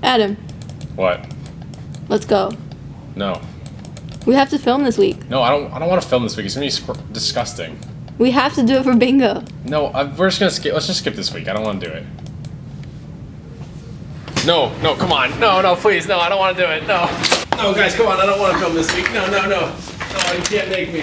Adam. What? Let's go. No. We have to film this week. No, I don't want to film this week. It's gonna be disgusting. We have to do it for bingo. No, we're just gonna skip. Let's just skip this week. I don't want to do it. No, come on. No, please. No, I don't want to do it. No. No, guys, come on. I don't want to film this week. No. No, you can't make me.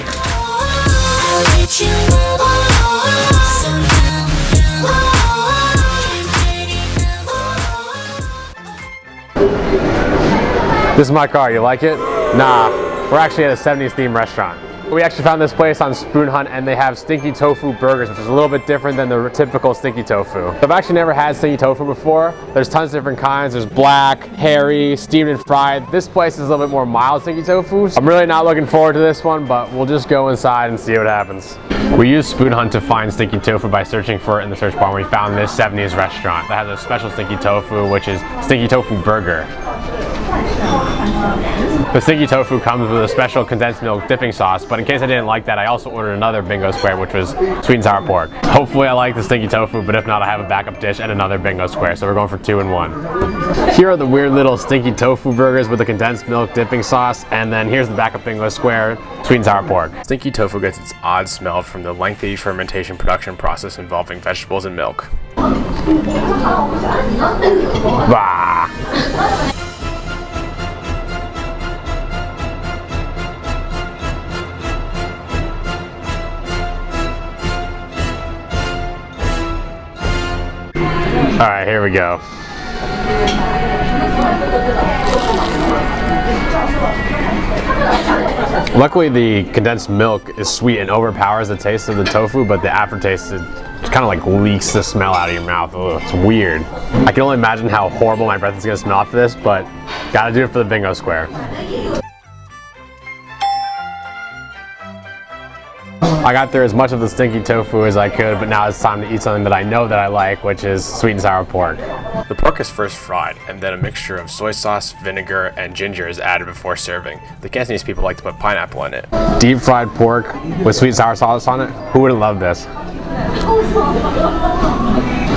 This is my car. You like it? Nah. We're actually at a 70s themed restaurant. We actually found this place on Spoonhunt, and they have Stinky Tofu burgers, which is a little bit different than the typical Stinky Tofu. I've actually never had Stinky Tofu before. There's tons of different kinds. There's black, hairy, steamed and fried. This place is a little bit more mild Stinky Tofu. I'm really not looking forward to this one, but we'll just go inside and see what happens. We used Spoonhunt to find Stinky Tofu by searching for it in the search bar, and we found this 70s restaurant that has a special Stinky Tofu, which is Stinky Tofu burger. The Stinky Tofu comes with a special condensed milk dipping sauce, but in case I didn't like that, I also ordered another bingo square, which was sweet and sour pork. Hopefully I like the Stinky Tofu, but if not, I have a backup dish and another bingo square, so we're going for 2 in 1. Here are the weird little Stinky Tofu burgers with the condensed milk dipping sauce, and then here's the backup bingo square, sweet and sour pork. Stinky Tofu gets its odd smell from the lengthy fermentation production process involving vegetables and milk. Bah! All right, here we go. Luckily, the condensed milk is sweet and overpowers the taste of the tofu, but the aftertaste kind of like leaks the smell out of your mouth. Ugh, it's weird. I can only imagine how horrible my breath is gonna smell after this, but gotta do it for the bingo square. I got through as much of the Stinky Tofu as I could, but now it's time to eat something that I know that I like, which is sweet and sour pork. The pork is first fried, and then a mixture of soy sauce, vinegar, and ginger is added before serving. The Cantonese people like to put pineapple in it. Deep fried pork with sweet and sour sauce on it? Who wouldn't love this?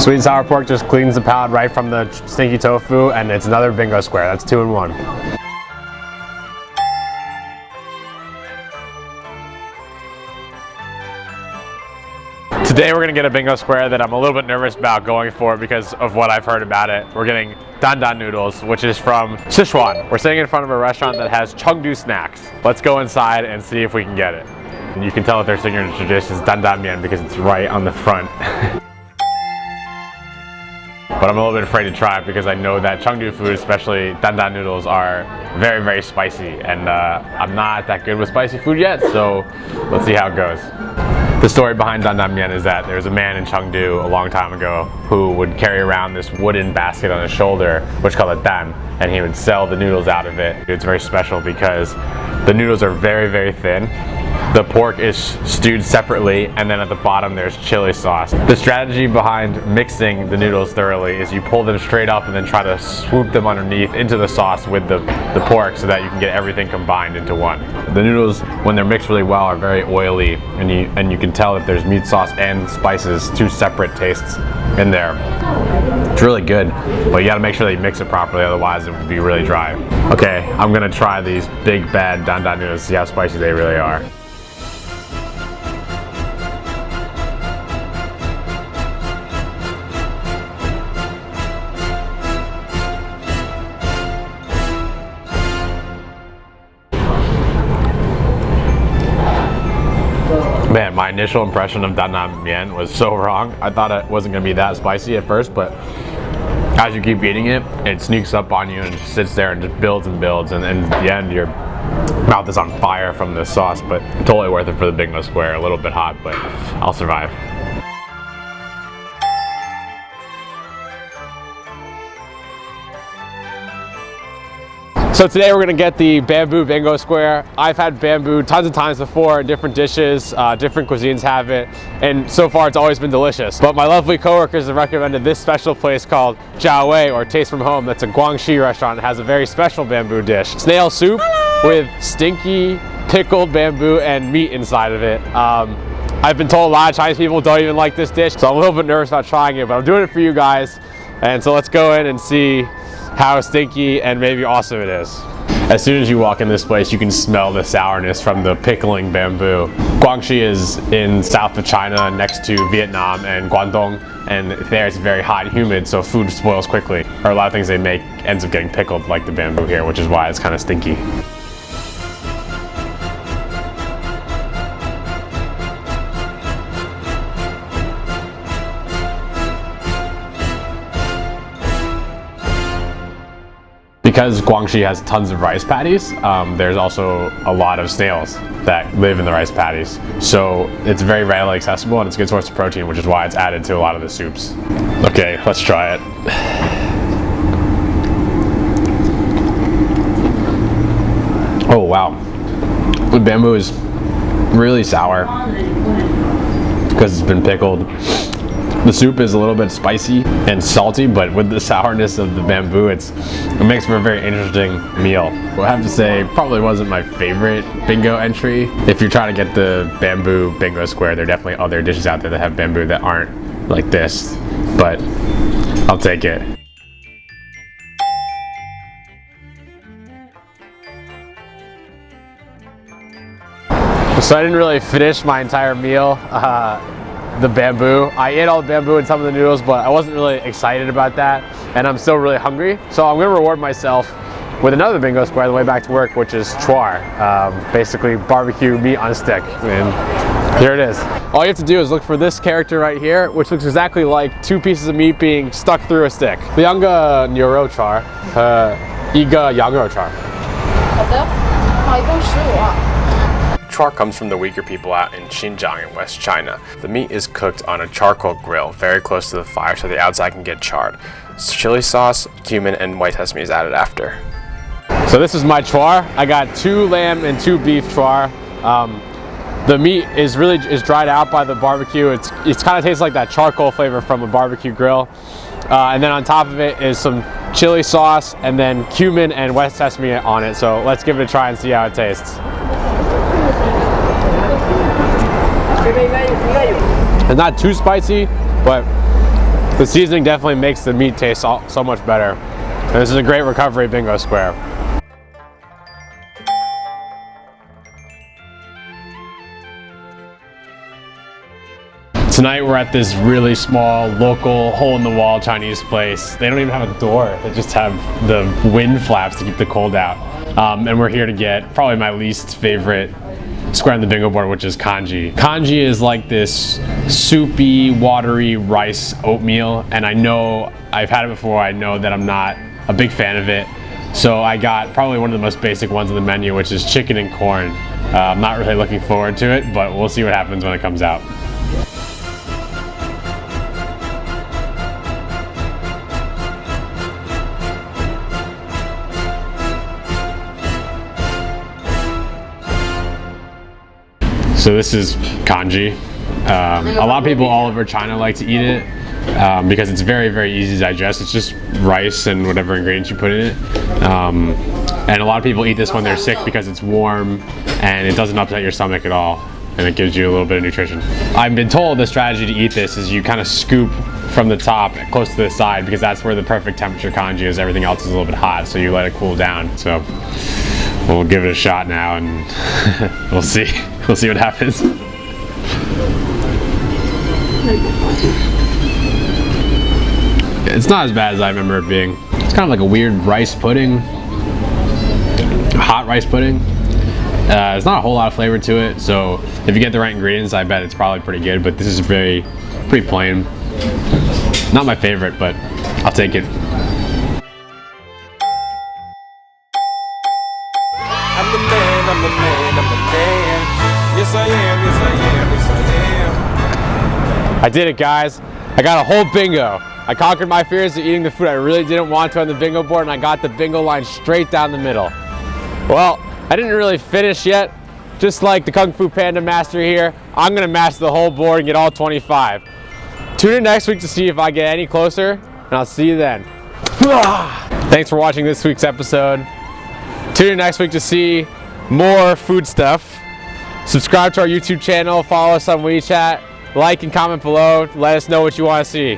Sweet and sour pork just cleans the palate right from the Stinky Tofu, and it's another bingo square. That's 2 in 1. Today we're gonna get a bingo square that I'm a little bit nervous about going for because of what I've heard about it. We're getting Bad Down Noodles, which is from Sichuan. We're sitting in front of a restaurant that has Congee snacks. Let's go inside and see if we can get it. And you can tell that their signature dish is Mian because it's right on the front. But I'm a little bit afraid to try it because I know that Chengdu food, especially Bad Down Noodles, are very, very spicy. And I'm not that good with spicy food yet, so let's see how it goes. The story behind Bad Down Mian is that there was a man in Chengdu a long time ago who would carry around this wooden basket on his shoulder, which is called a dan, and he would sell the noodles out of it. It's very special because the noodles are very, very thin. The pork is stewed separately, and then at the bottom there's chili sauce. The strategy behind mixing the noodles thoroughly is you pull them straight up and then try to swoop them underneath into the sauce with the pork so that you can get everything combined into one. The noodles, when they're mixed really well, are very oily, and you can tell that there's meat sauce and spices, 2 separate tastes in there. It's really good, but you gotta make sure that you mix it properly, otherwise it would be really dry. Okay, I'm gonna try these big bad Bad Down Noodles, see how spicy they really are. Man, my initial impression of Bad Down Mian was so wrong. I thought it wasn't gonna be that spicy at first, but as you keep eating it, it sneaks up on you and just sits there and just builds and builds, and in the end, your mouth is on fire from the sauce, but totally worth it for the bingo square. A little bit hot, but I'll survive. So today we're gonna get the bamboo bingo square. I've had bamboo tons of times before in different dishes, different cuisines have it, and so far it's always been delicious. But my lovely coworkers have recommended this special place called Jiawei, or Taste from Home, that's a Guangxi restaurant. It has a very special bamboo dish. Snail soup with stinky pickled bamboo and meat inside of it. I've been told a lot of Chinese people don't even like this dish, so I'm a little bit nervous about trying it, but I'm doing it for you guys. And so let's go in and see how stinky and maybe awesome it is. As soon as you walk in this place, you can smell the sourness from the pickling bamboo. Guangxi is in south of China next to Vietnam and Guangdong, and there it's very hot and humid, so food spoils quickly. Or a lot of things they make ends up getting pickled like the bamboo here, which is why it's kind of stinky. Because Guangxi has tons of rice paddies, there's also a lot of snails that live in the rice paddies. So it's very readily accessible and it's a good source of protein, which is why it's added to a lot of the soups. Okay, let's try it. Oh wow, the bamboo is really sour because it's been pickled. The soup is a little bit spicy and salty, but with the sourness of the bamboo, it makes for a very interesting meal. I have to say, probably wasn't my favorite bingo entry. If you're trying to get the bamboo bingo square, there are definitely other dishes out there that have bamboo that aren't like this, but I'll take it. So I didn't really finish my entire meal. The bamboo. I ate all the bamboo and some of the noodles, but I wasn't really excited about that, and I'm still really hungry. So I'm gonna reward myself with another bingo square on the way back to work, which is char, basically barbecue meat on a stick. And here it is. All you have to do is look for this character right here, which looks exactly like two pieces of meat being stuck through a stick. 两个牛肉char和一个羊肉char。好的，好，一共15啊。Char comes from the Uyghur people out in Xinjiang in West China. The meat is cooked on a charcoal grill very close to the fire so the outside can get charred. Chili sauce, cumin, and white sesame is added after. So this is my char. I got 2 lamb and 2 beef char. The meat is dried out by the barbecue. It kind of tastes like that charcoal flavor from a barbecue grill. And then on top of it is some chili sauce and then cumin and white sesame on it. So let's give it a try and see how it tastes. It's not too spicy, but the seasoning definitely makes the meat taste so much better. And this is a great recovery bingo square. Tonight we're at this really small, local, hole-in-the-wall Chinese place. They don't even have a door. They just have the wind flaps to keep the cold out. And we're here to get probably my least favorite square on the bingo board, which is congee. Congee is like this soupy, watery rice oatmeal, and I know I've had it before. I know that I'm not a big fan of it, so I got probably one of the most basic ones on the menu, which is chicken and corn. I'm not really looking forward to it, but we'll see what happens when it comes out. So this is congee. A lot of people all over China like to eat it because it's very, very easy to digest. It's just rice and whatever ingredients you put in it. And a lot of people eat this when they're sick because it's warm and it doesn't upset your stomach at all. And it gives you a little bit of nutrition. I've been told the strategy to eat this is you kind of scoop from the top close to the side because that's where the perfect temperature congee is. Everything else is a little bit hot, so you let it cool down. So we'll give it a shot now and we'll see. We'll see what happens. It's not as bad as I remember it being. It's kind of like a weird rice pudding, hot rice pudding. There's not a whole lot of flavor to it, so if you get the right ingredients, I bet it's probably pretty good, but this is pretty plain. Not my favorite, but I'll take it. I'm the man, I'm the man, I'm the man. Yes I am, yes I am, yes I am. I did it, guys. I got a whole bingo. I conquered my fears of eating the food I really didn't want to on the bingo board, and I got the bingo line straight down the middle. Well, I didn't really finish yet. Just like the Kung Fu Panda master here, I'm gonna master the whole board and get all 25. Tune in next week to see if I get any closer, and I'll see you then. Thanks for watching this week's episode. Tune in next week to see more food stuff. Subscribe to our YouTube channel, follow us on WeChat, like and comment below, let us know what you want to see.